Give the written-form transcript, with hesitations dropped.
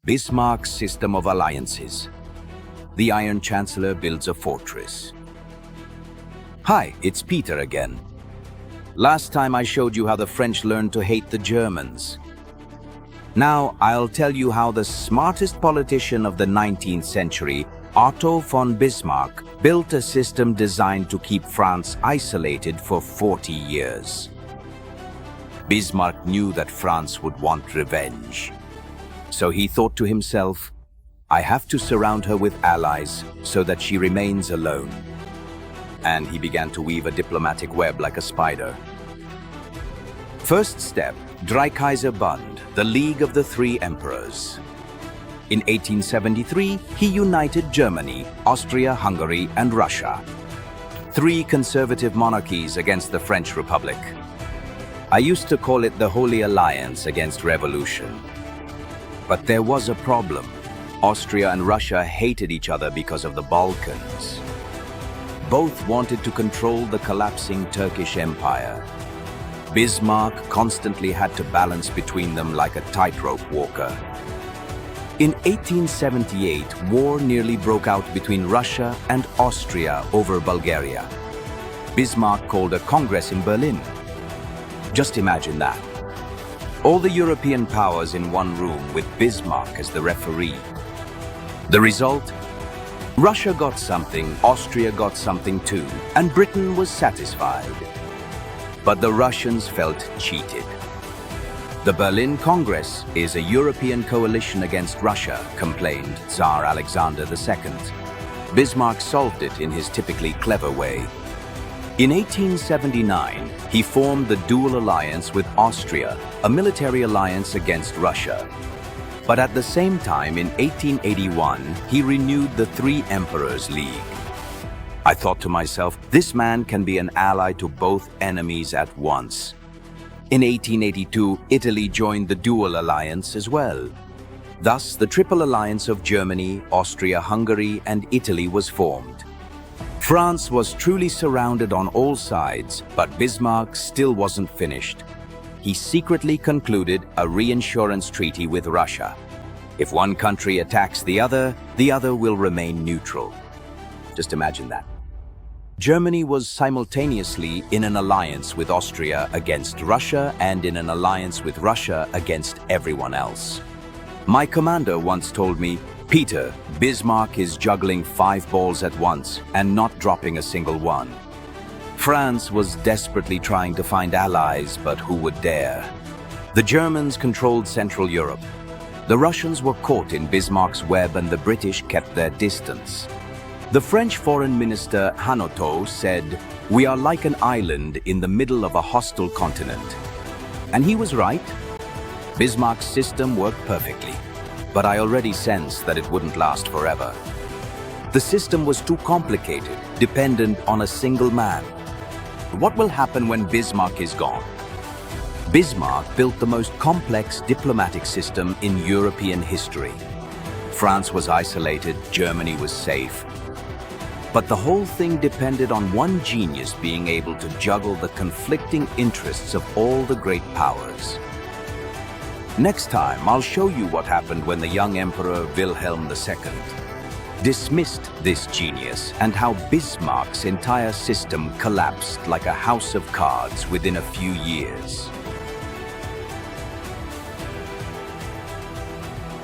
Bismarck's system of alliances. The Iron Chancellor builds a fortress. Hi, it's Peter again. Last time I showed you how the French learned to hate the Germans. Now I'll tell you how the smartest politician of the 19th century, Otto von Bismarck, built a system designed to keep France isolated for 40 years. Bismarck knew that France would want revenge. So he thought to himself, I have to surround her with allies so that she remains alone. And he began to weave a diplomatic web like a spider. First step, Dreikaiserbund, the League of the Three Emperors. In 1873, he united Germany, Austria, Hungary, and Russia. Three conservative monarchies against the French Republic. I used to call it the Holy Alliance against revolution. But there was a problem. Austria and Russia hated each other because of the Balkans. Both wanted to control the collapsing Turkish Empire. Bismarck constantly had to balance between them like a tightrope walker. In 1878, war nearly broke out between Russia and Austria over Bulgaria. Bismarck called a congress in Berlin. Just imagine that. All the European powers in one room with Bismarck as the referee. The result? Russia got something, Austria got something too, and Britain was satisfied. But the Russians felt cheated. The Berlin Congress is a European coalition against Russia, complained Tsar Alexander II. Bismarck solved it in his typically clever way. In 1879, he formed the Dual Alliance with Austria, a military alliance against Russia. But at the same time, in 1881, he renewed the Three Emperors League. I thought to myself, this man can be an ally to both enemies at once. In 1882, Italy joined the Dual Alliance as well. Thus, the Triple Alliance of Germany, Austria, Hungary, and Italy was formed. France was truly surrounded on all sides, but Bismarck still wasn't finished. He secretly concluded a reinsurance treaty with Russia. If one country attacks the other will remain neutral. Just imagine that. Germany was simultaneously in an alliance with Austria against Russia and in an alliance with Russia against everyone else. My commander once told me, Peter, Bismarck is juggling 5 balls at once and not dropping a single one. France was desperately trying to find allies, but who would dare? The Germans controlled Central Europe. The Russians were caught in Bismarck's web and the British kept their distance. The French Foreign Minister Hanotaux said, "We are like an island in the middle of a hostile continent." And he was right. Bismarck's system worked perfectly, but I already sensed that it wouldn't last forever. The system was too complicated, dependent on a single man. What will happen when Bismarck is gone? Bismarck built the most complex diplomatic system in European history. France was isolated, Germany was safe. But the whole thing depended on one genius being able to juggle the conflicting interests of all the great powers. Next time, I'll show you what happened when the young Emperor Wilhelm II dismissed this genius and how Bismarck's entire system collapsed like a house of cards within a few years.